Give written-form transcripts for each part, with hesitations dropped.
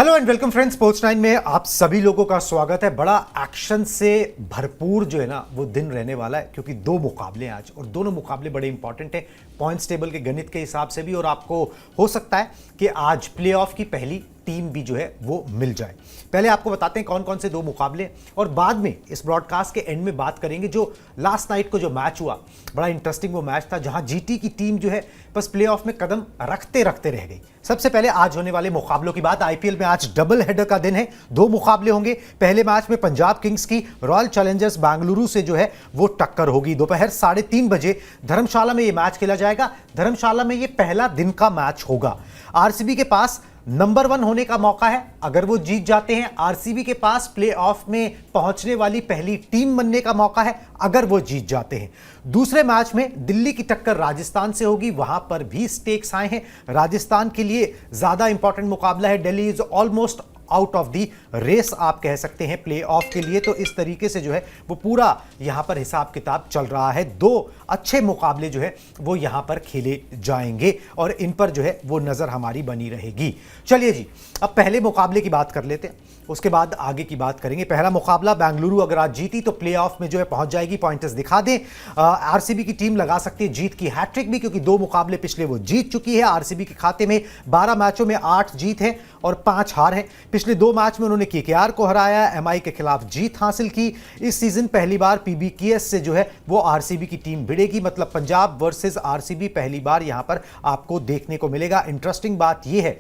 Hello and welcome friends, sports 9 में आप सभी लोगों का स्वागत है। बड़ा एक्शन से भरपूर जो है ना वो दिन रहने वाला है, क्योंकि दो मुकाबले हैं आज और दोनों मुकाबले बड़े इंपॉर्टेंट हैं पॉइंट्स टेबल के गणित के हिसाब से भी। और आपको हो सकता है कि आज प्लेऑफ की पहली टीम भी जो है वो मिल जाए। पहले आपको बताते हैं कौन कौन से दो मुकाबले, और बाद में इस ब्रॉडकास्ट के एंड में बात करेंगे जो लास्ट नाइट को जो मैच हुआ, बड़ा इंटरेस्टिंग वो मैच था जहां जीटी की टीम जो है बस प्लेऑफ में कदम रखते रखते रह गई। सबसे पहले आज होने वाले मुकाबलों की बात। आईपीएल में आज डबल हेडर का दिन है, दो मुकाबले होंगे। पहले मैच में पंजाब किंग्स की रॉयल चैलेंजर्स बेंगलुरु से जो है वो टक्कर होगी। दोपहर 3:30 बजे धर्मशाला में ये मैच खेला जाएगा। धर्मशाला में ये पहला दिन का मैच होगा। आरसीबी के पास नंबर 1 होने का मौका है अगर वो जीत जाते हैं। आरसीबी के पास प्लेऑफ में पहुंचने वाली पहली टीम बनने का मौका है अगर वो जीत जाते हैं। दूसरे मैच में दिल्ली की टक्कर राजस्थान से होगी, वहां पर भी स्टेक्स आए हैं। राजस्थान के लिए ज्यादा इंपॉर्टेंट मुकाबला है। Delhi is almost out of the race आप कह सकते हैं प्ले ऑफ के लिए। तो इस तरीके से जो है वो पूरा यहां पर हिसाब किताब चल रहा है। दो अच्छे मुकाबले जो है वो यहां पर खेले जाएंगे और इन पर जो है वो नजर हमारी बनी रहेगी। चलिए जी, अब पहले मुकाबले की बात कर लेते हैं, उसके बाद आगे की बात करेंगे। पहला मुकाबला बेंगलुरु अगर आज जीती तो प्लेऑफ में जो है पहुंच जाएगी। पॉइंटर्स दिखा दें, आरसीबी की टीम लगा सकती है जीत की हैट्रिक भी, क्योंकि दो मुकाबले पिछले वो जीत चुकी है। आरसीबी के खाते में 12 मैचों में 8 जीत है और 5 हार है। पिछले 2 मैच में उन्होंने केकेआर को हराया, एमआई के खिलाफ जीत हासिल की। इस सीजन पहली बार पीबीकेएस से जो है वो आरसीबी की टीम भिड़ेगी, मतलब पंजाब वर्सेस आरसीबी पहली बार यहां पर आपको देखने को मिलेगा। इंटरेस्टिंग बात यह है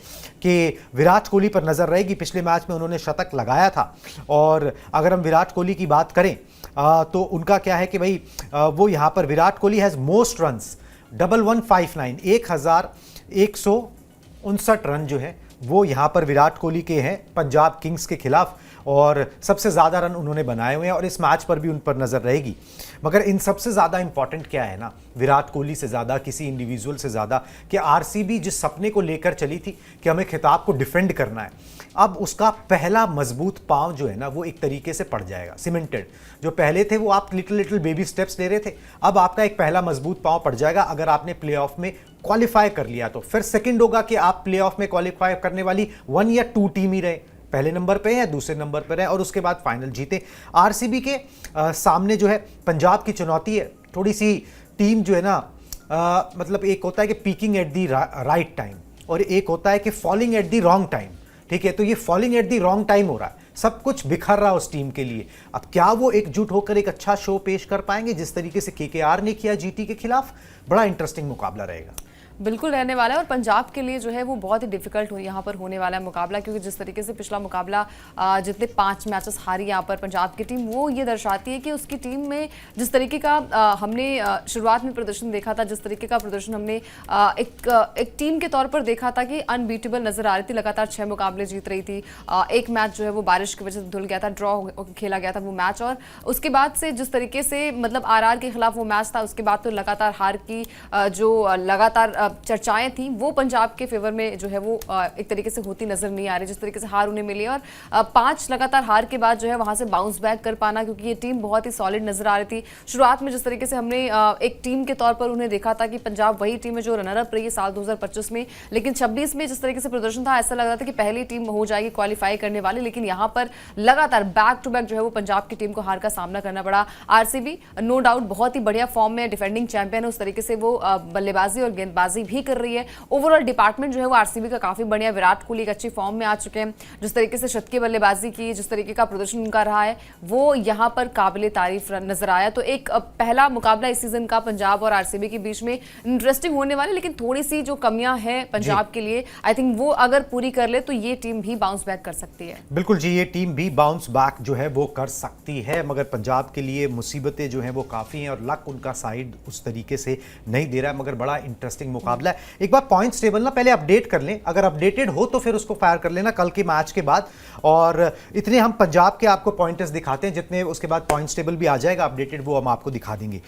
कि विराट कोहली पर नजर रहेगी। पिछले मैच में उन्होंने शतक लगाया था, और अगर हम विराट कोहली की बात करें तो उनका क्या है कि भाई वो यहां पर Virat Kohli has most runs 1159 1159 run जो है वो यहां पर विराट कोहली के हैं पंजाब किंग्स के खिलाफ, और सबसे ज्यादा रन उन्होंने बनाए हुए हैं और इस मैच पर भी उन पर नजर रहेगी। मगर इन सबसे ज्यादा इंपॉर्टेंट क्या है ना, विराट कोहली से ज्यादा, किसी इंडिविजुअल से ज्यादा, कि आरसीबी जिस सपने को लेकर चली थी कि हमें खिताब को डिफेंड करना है, अब उसका पहला मजबूत पांव जो है ना वो एक तरीके से पड़ जाएगा, सीमेंटेड। जो पहले थे वो आप लिटिल लिटिल बेबी स्टेप्स ले रहे थे, अब आपका एक पहला मजबूत पांव पड़ जाएगा अगर आपने प्लेऑफ में क्वालिफाई कर लिया तो। फिर सेकंड होगा कि आप प्लेऑफ में क्वालिफाई करने वाली 1 या 2 टीम ही रहे, पहले नंबर पे या दूसरे नंबर पे रहे और उसके बाद फाइनल जीते। आरसीबी के सामने जो है पंजाब की चुनौती है थोड़ी सी। टीम जो है ना मतलब एक होता है कि peeking at the right time और एक होता है कि falling at the wrong time, ठीक है। तो ये falling at the wrong time हो रहा है, सब कुछ बिखर रहा है उस टीम के लिए। अब क्या वो एकजुट होकर एक अच्छा शो पेश कर पाएंगे जिस तरीके से केकेआर ने किया जीटी के खिलाफ? बड़ा इंटरेस्टिंग मुकाबला रहेगा, बिल्कुल रहने वाला है। और पंजाब के लिए जो है वो बहुत ही डिफिकल्ट यहाँ पर होने वाला है मुकाबला, क्योंकि जिस तरीके से पिछला मुकाबला जितने 5 मैचेस हारी यहाँ पर पंजाब की टीम, वो ये दर्शाती है कि उसकी टीम में जिस तरीके का हमने शुरुआत में प्रदर्शन देखा था, जिस तरीके का प्रदर्शन हमने एक टीम के तौर पर देखा था कि अनबीटेबल नजर आ रही थी, लगातार 6 मुकाबले जीत रही थी। एक मैच जो है वो बारिश की वजह से धुल गया था, ड्रॉ खेला गया था वो मैच, और उसके बाद से जिस तरीके से मतलब आरआर के खिलाफ वो मैच था, उसके बाद तो लगातार हार की जो लगातार चर्चाएं थी वो पंजाब के फेवर में जो है वो एक तरीके से होती नजर नहीं आ रही, जिस तरीके से हार उन्हें मिली। और 5 लगातार हार के बाद जो है वहां से बाउंस बैक कर पाना, क्योंकि ये टीम बहुत ही सॉलिड नजर आ रही थी। शुरुआत में जिस तरीके से हमने एक टीम के तौर पर उन्हें देखा था कि पंजाब वही टीम है जो रनर अप रही है साल 2025 में, लेकिन 26 में जिस तरीके से प्रदर्शन था ऐसा लग रहा था कि पहली टीम हो जाएगी क्वालिफाई करने वाली, लेकिन यहाँ पर लगातार बैक टू बैक जो है वो पंजाब की टीम को हार का सामना करना पड़ा। आरसीबी नो डाउट बहुत ही बढ़िया फॉर्म में, डिफेंडिंग चैंपियन है, उस तरीके से वो बल्लेबाजी और गेंदबाजी भी कर रही है। ओवरऑल डिपार्टमेंट जो है वो आरसीबी का काफी बढ़िया। विराट कोहली एक अच्छी फॉर्म में आ चुके हैं, जिस तरीके से शतकीय बल्लेबाजी की, जिस तरीके का प्रदर्शन उनका रहा है वो यहाँ पर काबिले तारीफ नजर आया। तो एक पहला मुकाबला इस सीजन का पंजाब और आरसीबी के बीच में इंटरेस्टिंग होने वाला है, लेकिन थोड़ी सी जो कमियां हैं पंजाब के लिए, आई थिंक वो अगर पूरी कर ले तो ये टीम भी बाउंस बैक कर सकती है। बिल्कुल जी, ये टीम भी बाउंस बैक जो है वो कर सकती है, मगर पंजाब के लिए मुसीबतें जो है वो काफी हैं और लक उनका साइड उस तरीके से नहीं दे रहा है। मगर बड़ा इंटरेस्टिंग मुकाबला है। एक बार पॉइंट्स टेबल ना पहले अपडेट कर लें, अगर अपडेटेड हो तो फिर उसको फायर कर लेना कल के मैच के बाद। और इतने हम पंजाब के आपको पॉइंटर्स दिखाते हैं, जितने उसके बाद पॉइंट्स टेबल भी आ जाएगा अपडेटेड, वो हम आपको दिखा देंगे।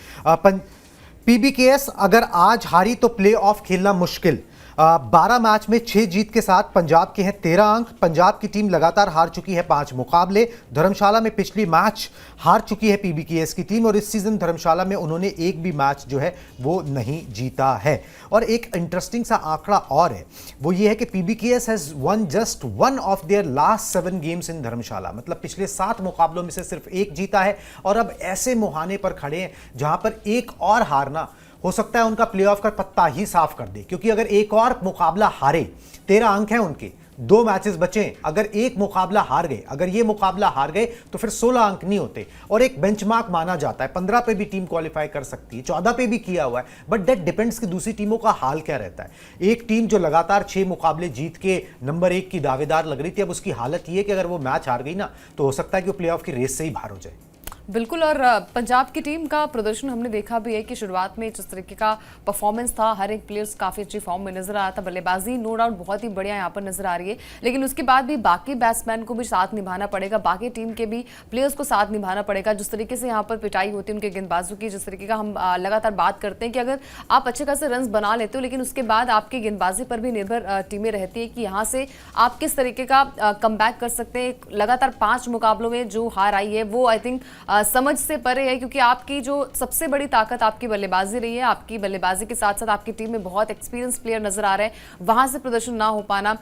पीबीकेएस अगर आज हारी तो प्ले ऑफ खेलना मुश्किल। 12 मैच में 6 जीत के साथ पंजाब के हैं 13 अंक। पंजाब की टीम लगातार हार चुकी है 5 मुकाबले। धर्मशाला में पिछली मैच हार चुकी है पीबीकेएस की टीम और इस सीजन धर्मशाला में उन्होंने एक भी मैच जो है वो नहीं जीता है। और एक इंटरेस्टिंग सा आंकड़ा और है, वो ये है कि PBKS has won just one of their last 7 games in Dharamshala, मतलब पिछले 7 मुकाबलों में से सिर्फ एक जीता है। और अब ऐसे मुहाने पर खड़े हैं जहां पर एक और हारना हो सकता है उनका प्लेऑफ का पत्ता ही साफ कर दे, क्योंकि अगर एक और मुकाबला हारे, 13 अंक हैं उनके, 2 मैचेस बचे, अगर एक मुकाबला हार गए, अगर ये मुकाबला हार गए तो फिर 16 अंक नहीं होते। और एक बेंचमार्क माना जाता है, 15 पे भी टीम क्वालिफाई कर सकती है, 14 पे भी किया हुआ है, बट दैट डिपेंड्स कि दूसरी टीमों का हाल क्या रहता है। एक टीम जो लगातार 6 मुकाबले जीत के नंबर 1 की दावेदार लग रही थी, अब उसकी हालत ये है कि अगर वो मैच हार गई ना तो हो सकता है कि वो प्लेऑफ की रेस से ही बाहर हो जाए। बिल्कुल। और पंजाब की टीम का प्रदर्शन हमने देखा भी है कि शुरुआत में जिस तरीके का परफॉर्मेंस था, हर एक प्लेयर्स काफ़ी अच्छी फॉर्म में नजर आ रहा था, बल्लेबाजी नो डाउट बहुत ही बढ़िया यहाँ पर नजर आ रही है, लेकिन उसके बाद भी बाकी बैट्समैन को भी साथ निभाना पड़ेगा, बाकी टीम के भी प्लेयर्स को साथ निभाना पड़ेगा। जिस तरीके से यहाँ पर पिटाई होती है उनके गेंदबाजों की, जिस तरीके का हम लगातार बात करते हैं कि अगर आप अच्छे खासे रन बना लेते हो लेकिन उसके बाद आपकी गेंदबाजी पर भी निर्भर टीमें रहती है कि यहाँ से आप किस तरीके का कमबैक कर सकते हैं। लगातार 5 मुकाबलों में जो हार आई है वो आई थिंक समझ से परे है, क्योंकि आपकी जो सबसे बड़ी ताकत आपकी बल्लेबाजी रही है, आपकी बल्लेबाजी के साथ साथ आपकी टीम में बहुत एक्सपीरियंस प्लेयर नजर आ रहे हैं, वहां से प्रदर्शन ना हो पाना,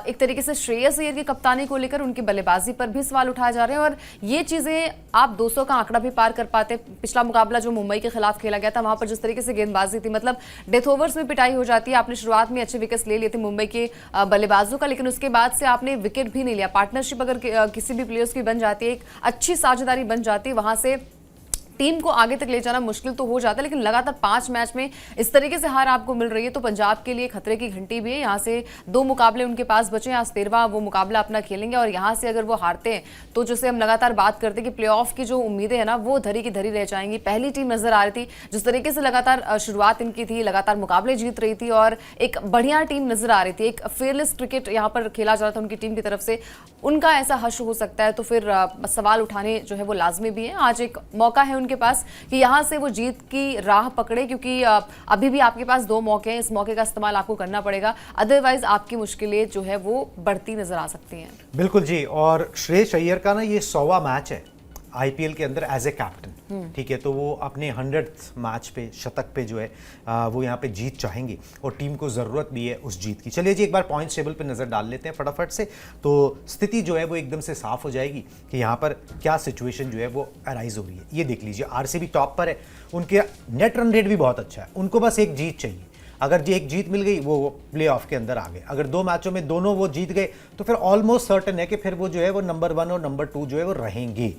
एक तरीके से श्रेयस अय्यर की कप्तानी को लेकर उनकी बल्लेबाजी पर भी सवाल उठाए जा रहे हैं। और ये चीजें आप 200 का आंकड़ा भी पार कर पाते। पिछला मुकाबला जो मुंबई के खिलाफ खेला गया था, वहां पर जिस तरीके से गेंदबाजी थी, मतलब डेथ ओवर्स में पिटाई हो जाती है। आपने शुरुआत में अच्छे विकेट्स ले लिए थे मुंबई के बल्लेबाजों का, लेकिन उसके बाद से आपने विकेट भी नहीं लिया। पार्टनरशिप अगर किसी भी प्लेयर्स की बन जाती है, एक अच्छी साझेदारी बन जाती है, वहां से टीम को आगे तक ले जाना मुश्किल तो हो जाता है। लेकिन लगातार 5 मैच में इस तरीके से हार आपको मिल रही है तो पंजाब के लिए खतरे की घंटी भी है। यहाँ से 2 मुकाबले उनके पास बचे हैं, आज 13वां वो मुकाबला अपना खेलेंगे और यहाँ से अगर वो हारते हैं तो जैसे हम लगातार बात करते हैं कि प्लेऑफ की जो उम्मीदें हैं ना वो धरी की धरी रह जाएंगी। पहली टीम नजर आ रही थी, जिस तरीके से लगातार शुरुआत इनकी थी, लगातार मुकाबले जीत रही थी और एक बढ़िया टीम नजर आ रही थी, एक फेयरलेस क्रिकेट यहाँ पर खेला जा रहा था उनकी टीम की तरफ से। उनका ऐसा हश हो सकता है तो फिर सवाल उठाने जो है वो लाजमी भी है। आज एक मौका है उनके पास कि यहाँ से वो जीत की राह पकड़े, क्योंकि अभी भी आपके पास 2 मौके हैं, इस मौके का इस्तेमाल आपको करना पड़ेगा, अदरवाइज आपकी मुश्किलें जो है वो बढ़ती नजर आ सकती हैं। बिल्कुल जी। और श्रेयस अय्यर का ना ये 100वां मैच है आईपीएल के अंदर एज ए कैप्टन, ठीक है, तो वो अपने 100th मैच पे, शतक पे जो है वो यहाँ पे जीत चाहेंगे और टीम को ज़रूरत भी है उस जीत की। चलिए जी, एक बार पॉइंट्स टेबल पे नज़र डाल लेते हैं फटाफट से, तो स्थिति जो है वो एकदम से साफ हो जाएगी कि यहाँ पर क्या सिचुएशन जो है वो अराइज हो रही है। ये देख लीजिए, आरसीबी टॉप पर है, उनके नेट रन रेट भी बहुत अच्छा है, उनको बस एक जीत चाहिए। अगर जी एक जीत मिल गई वो प्ले ऑफ के अंदर आ गए। अगर 2 मैचों में दोनों वो जीत गए तो फिर ऑलमोस्ट सर्टन है कि फिर वो जो है वो नंबर 1 और नंबर 2 जो है वो रहेंगे।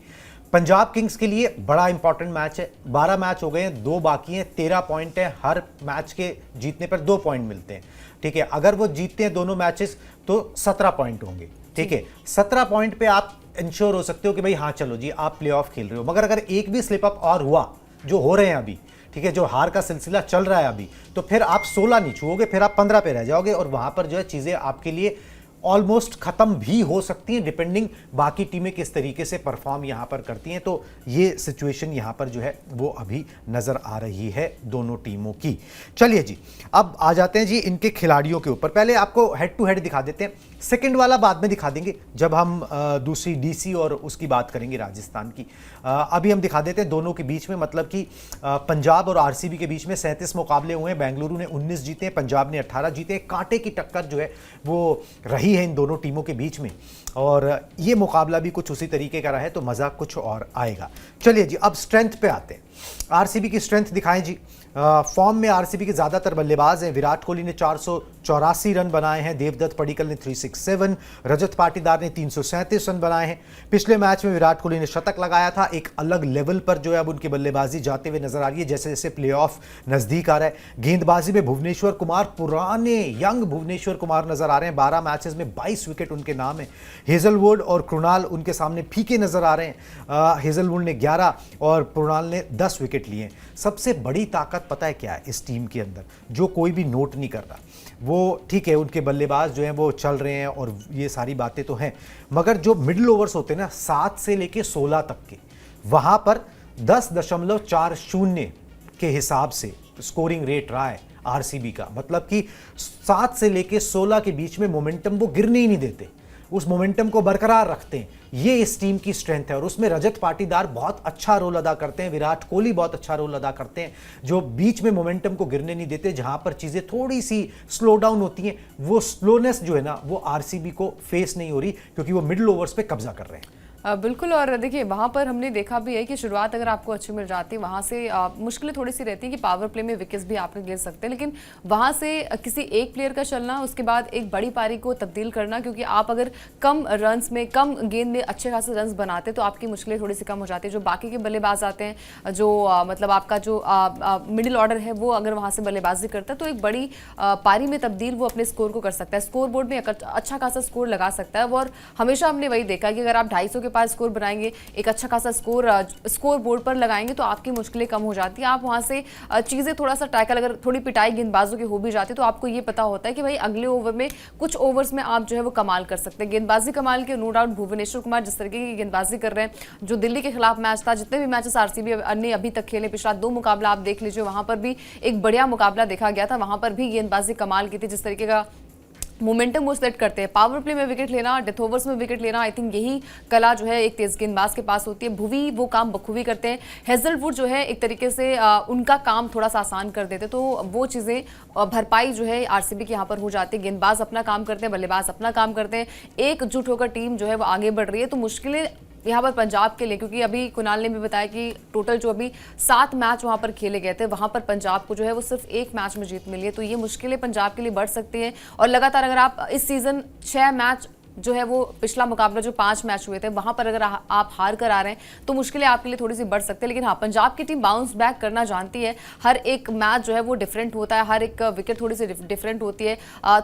पंजाब किंग्स के लिए बड़ा इंपॉर्टेंट मैच है, 12 मैच हो गए हैं, 2 बाकी हैं, 13 पॉइंट है, हर मैच के जीतने पर 2 पॉइंट मिलते हैं, ठीक है। अगर वो जीतते हैं दोनों मैचेस तो 17 पॉइंट होंगे, ठीक है। 17 पॉइंट पे आप इंश्योर हो सकते हो कि भाई हाँ चलो जी आप प्ले ऑफ खेल रहे हो। मगर अगर एक भी स्लिप अप और हुआ, जो हो रहे हैं अभी, ठीक है, जो हार का सिलसिला चल रहा है अभी, तो फिर आप 16 नहीं छुओगे, फिर आप 15 पे रह जाओगे और वहां पर जो है चीजें आपके लिए ऑलमोस्ट खत्म भी हो सकती हैं, डिपेंडिंग बाकी टीमें किस तरीके से परफॉर्म यहां पर करती हैं। तो ये सिचुएशन यहां पर जो है वो अभी नजर आ रही है दोनों टीमों की। चलिए जी, अब आ जाते हैं जी इनके खिलाड़ियों के ऊपर। पहले आपको हेड टू हेड दिखा देते हैं, सेकंड वाला बाद में दिखा देंगे जब हम दूसरी डीसी और उसकी बात करेंगे राजस्थान की। अभी हम दिखा देते हैं दोनों के बीच में, मतलब कि पंजाब और आरसीबी के बीच में 37 मुकाबले हुए हैं, बेंगलुरु ने 19 जीते, पंजाब ने 18 जीते। कांटे की टक्कर जो है वो रही है इन दोनों टीमों के बीच में और ये मुकाबला भी कुछ उसी तरीके का रहा है तो मजा कुछ और आएगा। चलिए जी, अब स्ट्रेंथ पे आते हैं। आरसीबी की स्ट्रेंथ दिखाएं जी। फॉर्म में आरसीबी के ज्यादातर बल्लेबाज हैं। विराट कोहली ने 484 रन बनाए हैं, देवदत्त पडिक्कल ने 367, रजत पाटीदार ने 337 रन बनाए हैं। पिछले मैच में विराट कोहली ने शतक लगाया था। एक अलग लेवल पर जो है अब उनकी बल्लेबाजी जाते हुए नजर आ रही है जैसे जैसे प्लेऑफ नजदीक आ रहा है। गेंदबाजी में भुवनेश्वर कुमार, पुराने यंग भुवनेश्वर कुमार नजर आ रहे हैं। 12 मैचेस में 22 विकेट उनके नाम है। हेजलवुड और कृणाल उनके सामने फीके नजर आ रहे हैं। हेजलवुड ने 11 और कृणाल ने 10 विकेट लिए। सबसे बड़ी ताकत पता है क्या है इस टीम के अंदर, जो कोई भी नोट नहीं कर रहा, वो ठीक है उनके बल्लेबाज जो हैं वो चल रहे हैं और ये सारी बातें तो हैं, मगर जो मिडिल ओवर्स होते हैं ना 7 से लेके 16 तक के, वहां पर 10.40 के हिसाब से स्कोरिंग रेट रहा है आरसीबी का, मतलब कि 7 से लेके 16 के बीच में मोमेंटम वो गिरने ही नहीं देते, उस मोमेंटम को बरकरार रखते हैं। ये इस टीम की स्ट्रेंथ है और उसमें रजत पाटीदार बहुत अच्छा रोल अदा करते हैं, विराट कोहली बहुत अच्छा रोल अदा करते हैं, जो बीच में मोमेंटम को गिरने नहीं देते। जहां पर चीजें थोड़ी सी स्लो डाउन होती हैं, वो स्लोनेस जो है ना वो आरसीबी को फेस नहीं हो रही, क्योंकि वो मिडिल ओवर्स पे कब्जा कर रहे हैं। बिल्कुल। और देखिए वहाँ पर हमने देखा भी है कि शुरुआत अगर आपको अच्छी मिल जाती है वहाँ से मुश्किलें थोड़ी सी रहती हैं कि पावर प्ले में विकेट्स भी आपने गिर सकते हैं, लेकिन वहाँ से किसी एक प्लेयर का चलना, उसके बाद एक बड़ी पारी को तब्दील करना, क्योंकि आप अगर कम रन्स में, कम गेंद में अच्छे खासे रन्स बनाते तो आपकी मुश्किलें थोड़ी सी कम हो जाती है। जो बाकी के बल्लेबाज आते हैं, जो मतलब आपका जो मिडिल ऑर्डर है, वो अगर वहाँ से बल्लेबाजी करता है तो एक बड़ी पारी में तब्दील वो अपने स्कोर को कर सकता है, स्कोर बोर्ड में एक अच्छा खासा स्कोर लगा सकता है। और हमेशा हमने वही देखा है कि अगर आप 250 के पास स्कोर बनाएंगे, एक अच्छा खासा स्कोर बोर्ड पर लगाएंगे तो आपकी मुश्किलें कम हो जाती है। आप वहां से चीजें थोड़ा सा टैकल, अगर थोड़ी पिटाई गेंदबाजों की हो भी जाती है तो आपको ये पता होता है कि भाई अगले ओवर में कुछ ओवर्स में आप जो है वो कमाल कर सकते हैं। गेंदबाजी कमाल के, नो डाउट भुवनेश्वर कुमार जिस तरीके की गेंदबाजी कर रहे हैं, जो दिल्ली के खिलाफ मैच था, जितने भी मैचेस आरसीबी ने अभी तक खेले, पिछला 2 मुकाबला आप देख लीजिए, वहां पर भी एक बढ़िया मुकाबला देखा गया था, वहां पर भी गेंदबाजी कमाल की थी। जिस तरीके का मोमेंटम वो सेट करते हैं, पावर प्ले में विकेट लेना, डेथ ओवर्स में विकेट लेना, आई थिंक यही कला जो है एक तेज गेंदबाज के पास होती है। भुवी वो काम बखूबी करते हैं, हेजलवुड जो है एक तरीके से उनका काम थोड़ा सा आसान कर देते, तो वो चीज़ें भरपाई जो है आरसीबी की यहाँ पर हो जाती है। गेंदबाज अपना काम करते हैं, बल्लेबाज अपना काम करते हैं, एकजुट होकर टीम जो है वो आगे बढ़ रही है। तो मुश्किलें यहाँ पर पंजाब के लिए, क्योंकि अभी कुणाल ने भी बताया कि टोटल जो अभी 7 मैच वहाँ पर खेले गए थे, वहाँ पर पंजाब को जो है वो सिर्फ 1 मैच में जीत मिली है, तो ये मुश्किलें पंजाब के लिए बढ़ सकती हैं। और लगातार अगर आप इस सीजन 6 मैच जो है वो पिछला मुकाबला जो 5 मैच हुए थे वहां पर अगर आप हार कर आ रहे हैं तो मुश्किलें आपके लिए थोड़ी सी बढ़ सकती है। लेकिन हाँ, पंजाब की टीम बाउंस बैक करना जानती है, हर एक मैच जो है वो डिफरेंट होता है, हर एक विकेट थोड़ी सी डिफरेंट होती है,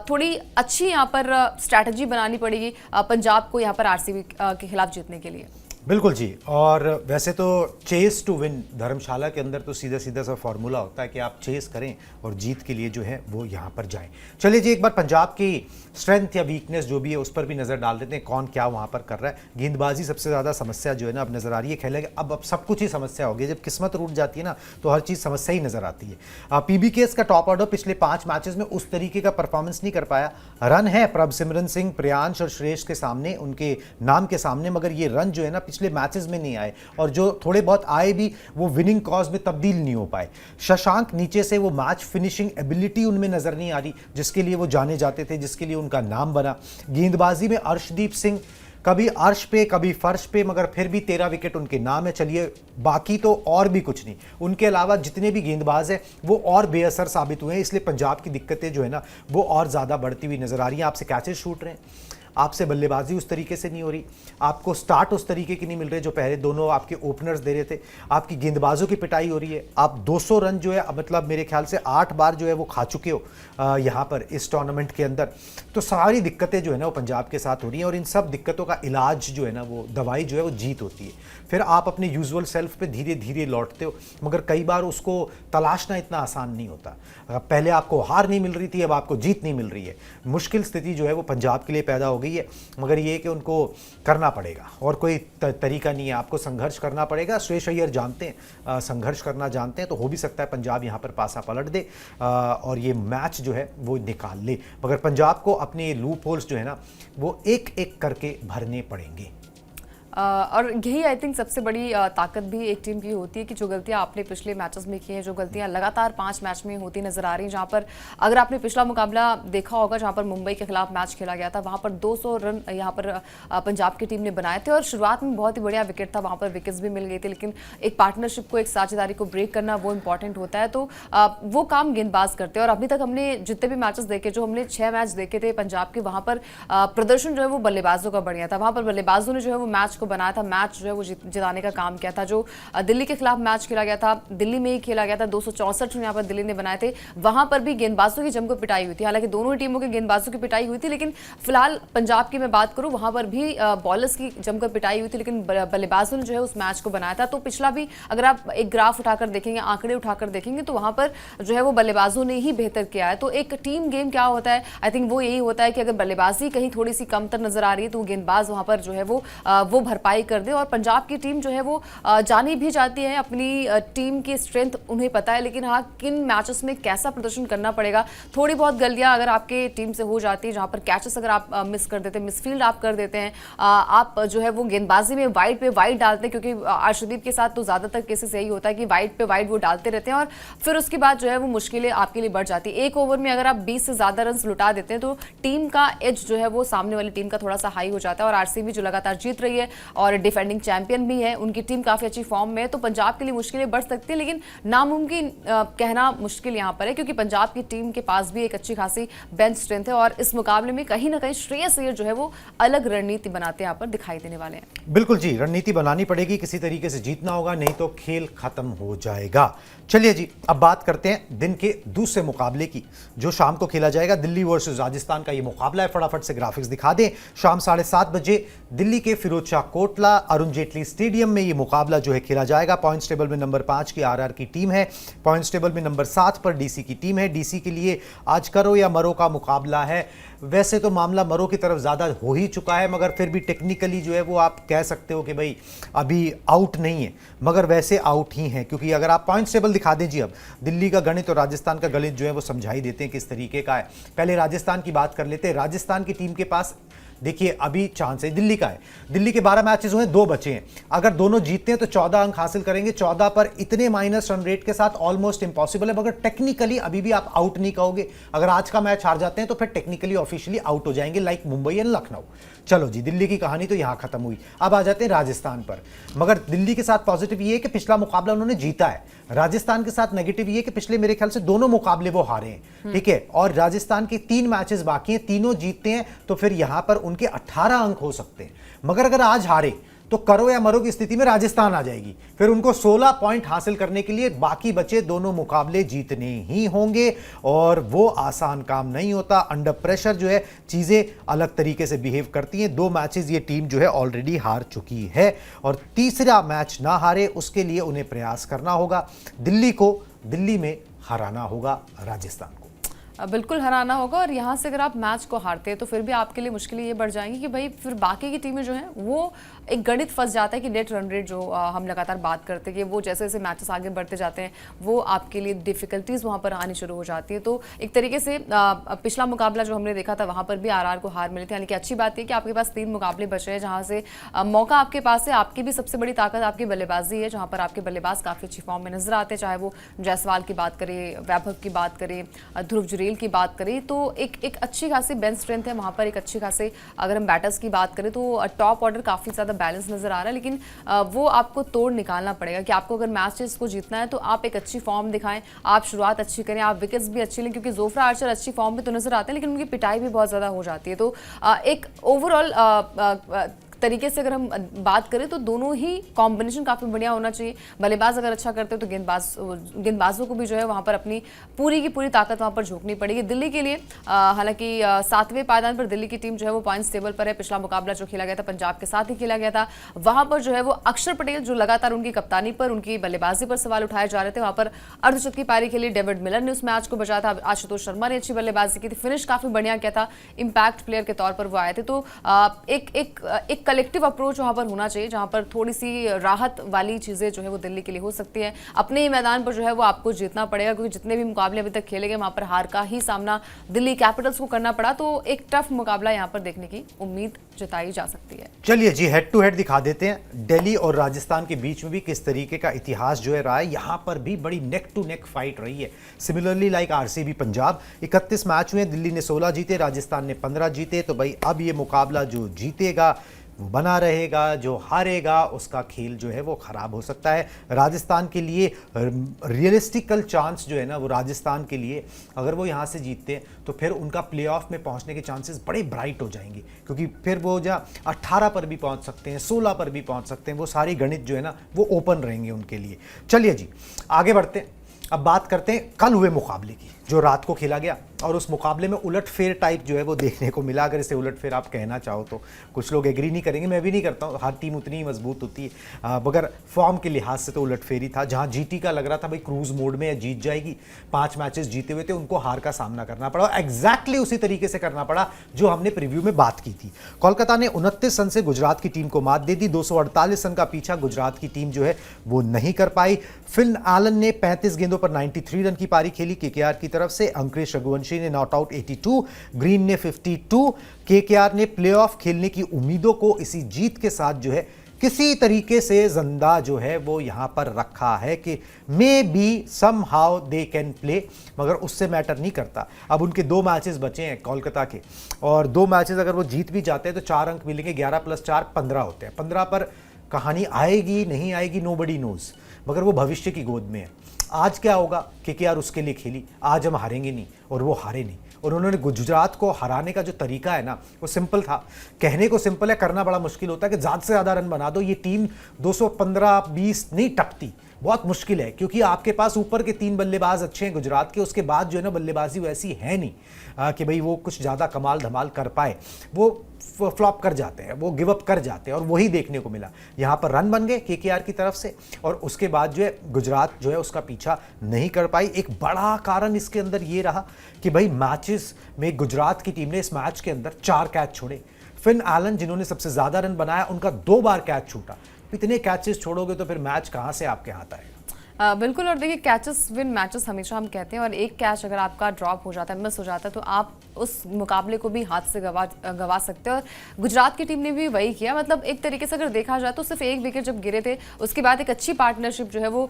थोड़ी अच्छी यहाँ पर स्ट्रैटेजी बनानी पड़ेगी पंजाब को यहाँ पर आरसीबी के खिलाफ जीतने के लिए। बिल्कुल जी। और वैसे तो चेस टू विन धर्मशाला के अंदर तो सीधा सीधा सा फॉर्मूला होता है कि आप चेस करें और जीत के लिए जो है वो यहाँ पर जाएं। चलिए जी, एक बार पंजाब की स्ट्रेंथ या वीकनेस जो भी है उस पर भी नज़र डाल देते हैं, कौन क्या वहाँ पर कर रहा है। गेंदबाजी सबसे ज़्यादा समस्या जो है ना अब नज़र आ रही है, खेलेगा अब सब कुछ ही समस्या हो गई। जब किस्मत रूठ जाती है ना तो हर चीज़ समस्या ही नज़र आती है। पीबीकेएस का टॉप ऑर्डर पिछले 5 मैचेस में उस तरीके का परफॉर्मेंस नहीं कर पाया। रन है प्रभसिमरन सिंह, प्रियांश और श्रेष्ठ के सामने, उनके नाम के सामने, मगर ये रन जो है ना पिछले मैचेस में नहीं आए, और जो थोड़े बहुत आए भी वो विनिंग कॉज में तब्दील नहीं हो पाए। शशांक नीचे से वो मैच फिनिशिंग एबिलिटी उनमें नजर नहीं आ रही जिसके लिए वो जाने जाते थे, जिसके लिए उनका नाम बना। गेंदबाजी में अर्शदीप सिंह कभी अर्श पे कभी फर्श पे, मगर फिर भी 13 विकेट उनके नाम है। चलिए, बाकी तो और भी कुछ नहीं, उनके अलावा जितने भी गेंदबाज हैं वो और बेअसर साबित हुए हैं। इसलिए पंजाब की दिक्कतें जो है ना वो और ज़्यादा बढ़ती हुई नजर आ रही हैं। आपसे कैचेस छूट रहे हैं, आपसे बल्लेबाजी उस तरीके से नहीं हो रही, आपको स्टार्ट उस तरीके की नहीं मिल रहे जो पहले दोनों आपके ओपनर्स दे रहे थे, आपकी गेंदबाजों की पिटाई हो रही है। आप 200 रन जो है मतलब मेरे ख्याल से 8 बार जो है वो खा चुके हो यहाँ पर इस टूर्नामेंट के अंदर। तो सारी दिक्कतें जो है ना वो पंजाब के साथ हो रही हैं, और इन सब दिक्कतों का इलाज जो है ना वो दवाई जो है वो जीत होती है। फिर आप अपने यूजुअल सेल्फ पे धीरे धीरे लौटते हो, मगर कई बार उसको तलाशना इतना आसान नहीं होता। पहले आपको हार नहीं मिल रही थी, अब आपको जीत नहीं मिल रही है। मुश्किल स्थिति जो है वो पंजाब के लिए पैदा हो गई है, मगर ये कि उनको करना पड़ेगा और कोई तरीका नहीं है, आपको संघर्ष करना पड़ेगा। श्रेयस अय्यर जानते हैं, संघर्ष करना जानते हैं, तो हो भी सकता है पंजाब यहाँ पर पासा पलट दे और ये मैच जो है वो निकाल ले। मगर पंजाब को अपने लूप होल्स जो है ना वो एक एक करके भरने पड़ेंगे। और यही आई थिंक सबसे बड़ी ताकत भी एक टीम की होती है कि जो गलतियां आपने पिछले मैचेस में की हैं, जो गलतियां लगातार 5 मैच में होती नजर आ रही हैं, जहां पर अगर आपने पिछला मुकाबला देखा होगा जहां पर मुंबई के खिलाफ मैच खेला गया था, वहां पर 200 रन यहां पर पंजाब की टीम ने बनाए थे और शुरुआत में बहुत ही बढ़िया विकेट था, वहां पर विकेट्स भी मिल गई थी, लेकिन एक पार्टनरशिप को, एक साझेदारी को ब्रेक करना वो इंपॉर्टेंट होता है। तो वो काम गेंदबाज करते हैं। और अभी तक हमने जितने भी मैचेस देखे, जो हमने 6 मैच देखे थे पंजाब के, वहां पर प्रदर्शन जो है वो बल्लेबाजों का बढ़िया था। वहां पर बल्लेबाजों ने जो है वो मैच को बनाया था, मैच जो है वो जिताने का काम किया था। जो दिल्ली के खिलाफ मैच खेला गया था, दिल्ली में ही खेला गया था, 264 रन यहाँ पर दिल्ली ने बनाए थे, वहां पर भी गेंदबाजों की जमकर पिटाई हुई थी। हालांकि दोनों ही टीमों के गेंदबाजों की पिटाई हुई थी, लेकिन फिलहाल पंजाब की मैं बात करूं, वहां पर भी बॉलर्स की जमकर पिटाई हुई थी, लेकिन बल्लेबाजों ने जो है उस मैच को बनाया था। तो पिछला भी अगर आप एक ग्राफ उठाकर देखेंगे, आंकड़े उठाकर देखेंगे, तो वहां पर जो है वो बल्लेबाजों ने ही बेहतर किया है। तो एक टीम गेम क्या होता है, आई थिंक वो यही होता है कि अगर बल्लेबाजी कहीं थोड़ी सी कमतर नजर आ रही है तो गेंदबाज वहां पर जो है वो भरपाई कर दे। और पंजाब की टीम जो है वो जानी भी जाती है, अपनी टीम की स्ट्रेंथ उन्हें पता है, लेकिन हाँ किन मैचेस में कैसा प्रदर्शन करना पड़ेगा। थोड़ी बहुत गलतियां अगर आपके टीम से हो जाती है, जहां पर कैचेस अगर आप मिस कर देते हैं, मिसफील्ड आप कर देते हैं, आप जो है वो गेंदबाजी में वाइड पे वाइड डालते हैं, क्योंकि अर्शदीप के साथ तो ज्यादातर केसेस यही होता है कि वाइड पे वाइड वो डालते रहते हैं और फिर उसके बाद जो है वो मुश्किलें आपके लिए बढ़ जाती है। एक ओवर में अगर आप 20 से ज्यादा रन लुटा देते हैं तो टीम का एज जो है वो सामने वाली टीम का थोड़ा सा हाई हो जाता है। और आरसीबी जो लगातार जीत रही है और डिफेंडिंग चैंपियन भी है, उनकी टीम काफी अच्छी फॉर्म में है, तो पंजाब के लिए मुश्किलें बढ़ सकती है, लेकिन नामुमकिन कहना मुश्किल यहां पर है, क्योंकि पंजाब की टीम के पास भी एक अच्छी खासी बेंच स्ट्रेंथ है और इस मुकाबले में कहीं ना कहीं श्रेयस अय्यर जो है वो अलग रणनीति बनाते यहां पर दिखाई देने वाले हैं। बिल्कुल जी, रणनीति बनानी पड़ेगी, किसी तरीके से जीतना होगा, नहीं तो खेल खत्म हो जाएगा। चलिए जी, अब बात करते हैं दिन के दूसरे मुकाबले की, जो शाम को खेला जाएगा। दिल्ली वर्सेस राजस्थान का ये मुकाबला है। फटाफट से ग्राफिक्स दिखा दें। शाम 7:30 बजे दिल्ली के फिरोज शाह कोटला अरुण जेटली स्टेडियम में ये मुकाबला जो है खेला जाएगा। पॉइंट्स टेबल में नंबर 5 की आरआर की टीम है, पॉइंट्स टेबल में नंबर 7 पर डीसी की टीम है। डीसी के लिए आज करो या मरो का मुकाबला है। वैसे तो मामला मरो की तरफ ज़्यादा हो ही चुका है, मगर फिर भी टेक्निकली जो है वो आप कह सकते हो कि भाई अभी आउट नहीं है, मगर वैसे आउट ही हैं, क्योंकि अगर आप पॉइंट्स टेबल दिखा दें जी, अब दिल्ली का गणित और राजस्थान का गणित जो है वो समझा ही देते हैं किस तरीके का है। पहले राजस्थान की बात कर लेते हैं। राजस्थान की टीम के पास देखिए अभी चांस है, दिल्ली का है। दिल्ली के 12 मैचेस हुए, 2 बचे हैं। अगर दोनों जीतते हैं तो 14 अंक हासिल करेंगे। 14 पर इतने माइनस रन रेट के साथ ऑलमोस्ट इंपॉसिबल है, मगर टेक्निकली अभी भी आप आउट नहीं कहोगे। अगर आज का मैच हार जाते हैं तो फिर टेक्निकली ऑफिशियली आउट हो जाएंगे, लाइक मुंबई एंड लखनऊ। चलो जी, दिल्ली की कहानी तो यहां खत्म हुई। अब आ जाते हैं राजस्थान पर। मगर दिल्ली के साथ पॉजिटिव ये है कि पिछला मुकाबला उन्होंने जीता है। राजस्थान के साथ नेगेटिव ये है कि पिछले मेरे ख्याल से दोनों मुकाबले वो हारे हैं, ठीक है। और राजस्थान के 3 मैचेस बाकी हैं, तीनों जीतते हैं तो फिर यहां पर उनके 18 अंक हो सकते हैं। मगर अगर आज हारे तो करो या मरो की स्थिति में राजस्थान आ जाएगी। फिर उनको 16 पॉइंट हासिल करने के लिए बाकी बचे दोनों मुकाबले जीतने ही होंगे, और वो आसान काम नहीं होता। अंडर प्रेशर जो है चीजें अलग तरीके से बिहेव करती हैं। 2 मैचेस ये टीम जो है ऑलरेडी हार चुकी है, और तीसरा मैच ना हारे उसके लिए उन्हें प्रयास करना होगा। दिल्ली को दिल्ली में हराना होगा राजस्थान को। बिल्कुल हराना होगा, और यहाँ से अगर आप मैच को हारते हैं तो फिर भी आपके लिए मुश्किलें ये बढ़ जाएंगी कि भाई फिर बाकी की टीमें जो हैं वो एक गणित फंस जाता है कि नेट रन रेट जो हम लगातार बात करते हैं कि वो जैसे जैसे मैचेस आगे बढ़ते जाते हैं वो आपके लिए डिफिकल्टीज वहाँ पर आनी शुरू हो जाती है। तो एक तरीके से पिछला मुकाबला जो हमने देखा था वहाँ पर भी आरआर को हार मिली थी। हालांकि अच्छी बात है कि आपके पास 3 मुकाबले बचे हैं जहाँ से मौका आपके पास है। आपकी भी सबसे बड़ी ताकत आपकी बल्लेबाजी है, जहाँ पर आपके बल्लेबाज काफ़ी अच्छी फॉर्म में नजर आते हैं, चाहे वो जायसवाल की बात करें, वैभव की बात करें, ध्रुव जुरेल की बात करें, तो एक अच्छी खासी बेंच स्ट्रेंथ है वहाँ पर। एक अच्छी खासी अगर हम बैटर्स की बात करें तो टॉप ऑर्डर काफ़ी ज़्यादा बैलेंस नजर आ रहा है, लेकिन वो आपको तोड़ निकालना पड़ेगा कि आपको अगर मैचेस को जीतना है तो आप एक अच्छी फॉर्म दिखाएं, आप शुरुआत अच्छी करें, आप विकेट्स भी अच्छी लें, क्योंकि जोफ्रा आर्चर अच्छी फॉर्म में तो नजर आते हैं लेकिन उनकी पिटाई भी बहुत ज़्यादा हो जाती है। तो एक ओवरऑल तरीके से अगर हम बात करें तो दोनों ही कॉम्बिनेशन काफ़ी बढ़िया होना चाहिए। बल्लेबाज अगर अच्छा करते हो तो गेंदबाजों को भी जो है वहाँ पर अपनी पूरी की पूरी ताकत वहाँ पर झोंकनी पड़ेगी दिल्ली के लिए। हालांकि 7वें पायदान पर दिल्ली की टीम जो है वो पॉइंट्स टेबल पर है। पिछला मुकाबला जो खेला गया था पंजाब के साथ ही खेला गया था, वहाँ पर जो है वो अक्षर पटेल जो लगातार उनकी कप्तानी पर, उनकी बल्लेबाजी पर सवाल उठाए जा रहे थे, वहाँ पर अर्धशतकी पारी के लिए डेविड मिलर ने उस मैच को बचाया था। आशुतोष शर्मा ने अच्छी बल्लेबाजी की थी, फिनिश काफ़ी बढ़िया किया था, इम्पैक्ट प्लेयर के तौर पर वो आए थे। तो एक कलेक्टिव अप्रोच वहां पर होना चाहिए, जहां पर थोड़ी सी राहत वाली चीजें जो है वो दिल्ली के लिए हो सकती है। अपने ही मैदान पर जो है वो आपको जीतना पड़ेगा, क्योंकि जितने भी मुकाबले अभी तक खेले गए वहां पर हार का ही सामना दिल्ली कैपिटल्स को करना पड़ा। तो एक टफ मुकाबला यहां पर देखने की उम्मीद जताई जा सकती है। चलिए जी, हेड टू हेड दिखा देते हैं। दिल्ली और राजस्थान के बीच में भी किस तरीके का इतिहास जो है रहा है, यहां पर भी बड़ी नेक टू नेक फाइट रही है। Similarly like RCB Punjab, 31 match हुए, दिल्ली ने 16 जीते, राजस्थान ने 15 जीते। तो भाई अब ये मुकाबला जो जीतेगा वो बना रहेगा, जो हारेगा उसका खेल जो है वो खराब हो सकता है। राजस्थान के लिए रियलिस्टिकल चांस जो है ना वो राजस्थान के लिए, अगर वो यहाँ से जीतते हैं तो फिर उनका प्लेऑफ में पहुँचने के चांसेस बड़े ब्राइट हो जाएंगे, क्योंकि फिर वो जहाँ 18 पर भी पहुँच सकते हैं, 16 पर भी पहुँच सकते हैं। वो सारी गणित जो है ना वो ओपन रहेंगे उनके लिए। चलिए जी, आगे बढ़ते हैं। अब बात करते हैं कल हुए मुकाबले की। जो रात को खेला गया, और उस मुकाबले में उलटफेर टाइप जो है वो देखने को मिला। अगर इसे उलटफेर आप कहना चाहो तो कुछ लोग एग्री नहीं करेंगे, मैं भी नहीं करता हूँ, हर टीम उतनी ही मजबूत होती है, मगर फॉर्म के लिहाज से तो उलटफेर ही था। जहाँ जीटी का लग रहा था भाई क्रूज मोड में है, जीत जाएगी, 5 मैचेस जीते हुए थे, उनको हार का सामना करना पड़ा, एग्जैक्टली उसी तरीके से करना पड़ा जो हमने प्रीव्यू में बात की थी। कोलकाता ने 29 रन से गुजरात की टीम को मात दे दी। 248 रन का पीछा गुजरात की टीम जो है वो नहीं कर पाई। फिन एलन ने 35 गेंदों पर 93 रन की पारी खेली केकेआर की तरफ से। अंकुश रघुवंशी ने नॉट आउट 82, ग्रीन ने 52। केकेआर ने प्लेऑफ खेलने की उम्मीदों को इसी जीत के साथ जो है किसी तरीके से जिंदा जो है वो यहां पर रखा है कि maybe somehow they can play, मगर उससे मैटर नहीं करता। अब उनके 2 मैचेस बचे हैं कोलकाता के, और 2 मैचेस अगर वो जीत भी जाते हैं तो 4 अंक मिलेंगे, 11 + 4 15 होते हैं। 15 पर कहानी आएगी नहीं आएगी नोबडी नोज, मगर वो भविष्य की गोद में है। आज क्या होगा केकेआर उसके लिए खेली, आज हम हारेंगे नहीं, और वो हारे नहीं। और उन्होंने गुजरात को हराने का जो तरीका है ना वो सिंपल था, कहने को सिंपल है, करना बड़ा मुश्किल होता है कि ज़्यादा से ज़्यादा रन बना दो। ये टीम 215-20 नहीं टपती, बहुत मुश्किल है, क्योंकि आपके पास ऊपर के 3 बल्लेबाज अच्छे हैं गुजरात के, उसके बाद जो है ना बल्लेबाजी वैसी है नहीं कि भाई वो कुछ ज़्यादा कमाल धमाल कर पाए, वो फ्लॉप कर जाते हैं, वो गिव अप कर जाते हैं, और वही देखने को मिला। यहाँ पर रन बन गए केकेआर की तरफ से, और उसके बाद जो है गुजरात जो है उसका पीछा नहीं कर पाई। एक बड़ा कारण इसके अंदर ये रहा कि भाई मैचेस में गुजरात की टीम ने इस मैच के अंदर 4 कैच छोड़े। फिन एलन जिन्होंने सबसे ज़्यादा रन बनाया, उनका 2 बार कैच छूटा। इतने कैचेस छोड़ोगे तो फिर मैच कहाँ से आपके हाथ आएगा? बिल्कुल, और देखिए कैचेस विन मैचेस हमेशा हम कहते हैं, और एक कैच अगर आपका ड्रॉप हो जाता है, मिस हो जाता है, तो आप उस मुकाबले को भी हाथ से गवा सकते हैं। और गुजरात की टीम ने भी वही किया। मतलब एक तरीके से अगर देखा जाए तो सिर्फ एक विकेट जब गिरे थे उसके बाद एक अच्छी पार्टनरशिप जो है वो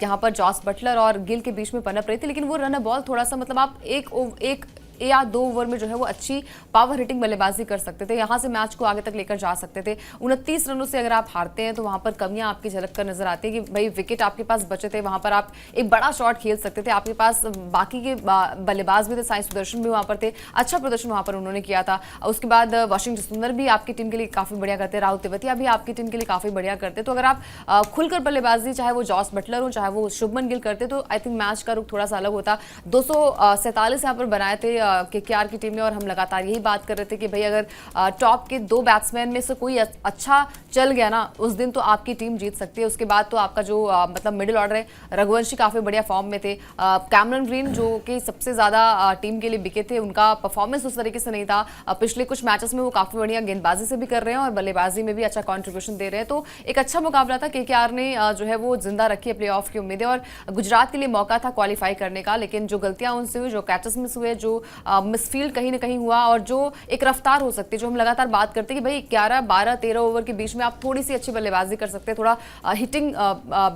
यहाँ पर जॉस बटलर और गिल के बीच में पनप रही थी, लेकिन वो रन बॉल थोड़ा सा, मतलब आप एक या 2 ओवर में जो है वो अच्छी पावर हिटिंग बल्लेबाजी कर सकते थे, यहाँ से मैच को आगे तक लेकर जा सकते थे। 29 रनों से अगर आप हारते हैं तो वहाँ पर कमियां आपकी झलक कर नजर आती है कि भाई विकेट आपके पास बचे थे, वहाँ पर आप एक बड़ा शॉट खेल सकते थे, आपके पास बाकी के बल्लेबाज भी थे, साई सुदर्शन भी वहाँ पर थे, अच्छा प्रदर्शन वहाँ पर उन्होंने किया था। उसके बाद वाशिंगटन सुंदर भी आपकी टीम के लिए काफ़ी बढ़िया करते, राहुल तेवतिया भी आपकी टीम के लिए काफ़ी बढ़िया करते। तो अगर आप खुलकर बल्लेबाजी, चाहे वो जॉस बटलर हो चाहे वो शुभमन गिल करते, तो आई थिंक मैच का रुख थोड़ा सा अलग होता। 247 यहाँ पर बनाए थे केकेआर की टीम ने, और हम लगातार यही बात कर रहे थे कि भाई अगर टॉप के 2 बैट्समैन में से कोई अच्छा चल गया ना उस दिन, तो आपकी टीम जीत सकती है। उसके बाद तो आपका जो मतलब मिडिल ऑर्डर है, रघुवंशी काफ़ी बढ़िया फॉर्म में थे, कैमरन ग्रीन जो कि सबसे ज़्यादा टीम के लिए बिके थे, उनका परफॉर्मेंस उस तरीके से नहीं था। पिछले कुछ मैचेस में वो काफ़ी बढ़िया गेंदबाजी से भी कर रहे हैं और बल्लेबाजी में भी अच्छा कॉन्ट्रीब्यूशन दे रहे हैं। तो एक अच्छा मुकाबला था, केकेआर ने जो है वो जिंदा रखी है प्ले ऑफ की उम्मीदें, और गुजरात के लिए मौका था क्वालिफाई करने का, लेकिन जो गलतियां उनसे हुई, जो कैचेस मिस हुए, जो मिसफील्ड कहीं ना कहीं हुआ, और जो एक रफ्तार हो सकती है, जो हम लगातार बात करते हैं कि भाई 11, 12, 13 ओवर के बीच में आप थोड़ी सी अच्छी बल्लेबाजी कर सकते हैं, थोड़ा हिटिंग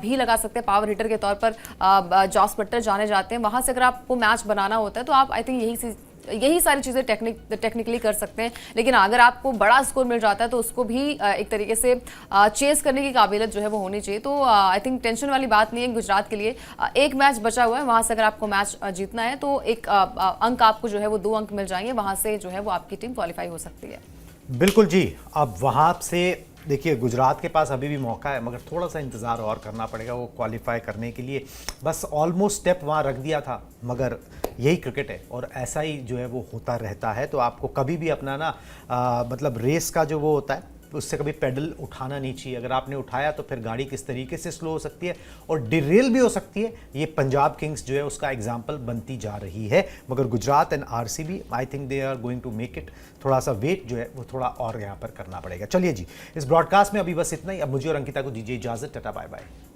भी लगा सकते हैं, पावर हिटर के तौर पर जॉस बटलर जाने जाते हैं, वहां से अगर आपको मैच बनाना होता है तो आप आई थिंक यही सारी चीज़ें टेक्निकली कर सकते हैं। लेकिन अगर आपको बड़ा स्कोर मिल जाता है तो उसको भी एक तरीके से चेस करने की काबिलियत जो है वो होनी चाहिए। तो आई थिंक टेंशन वाली बात नहीं है गुजरात के लिए। एक मैच बचा हुआ है, वहां से अगर आपको मैच जीतना है तो एक अंक आपको जो है वो 2 अंक मिल जाएंगे, वहां से जो है वो आपकी टीम क्वालिफाई हो सकती है। बिल्कुल जी। अब वहां से देखिए गुजरात के पास अभी भी मौका है, मगर थोड़ा सा इंतज़ार और करना पड़ेगा वो क्वालिफाई करने के लिए। बस ऑलमोस्ट स्टेप वहाँ रख दिया था, मगर यही क्रिकेट है और ऐसा ही जो है वो होता रहता है। तो आपको कभी भी अपना ना मतलब रेस का जो वो होता है उससे कभी पेडल उठाना नहीं चाहिए। अगर आपने उठाया तो फिर गाड़ी किस तरीके से स्लो हो सकती है और डिरेल भी हो सकती है। ये पंजाब किंग्स जो है उसका एग्जाम्पल बनती जा रही है। मगर Gujarat and RCB I think they are going to make it. थोड़ा सा वेट जो है वो थोड़ा और यहाँ पर करना पड़ेगा। चलिए जी, इस ब्रॉडकास्ट में अभी बस इतना ही। अब मुझे और अंकिता को दीजिए इजाज़त। Tata bye bye.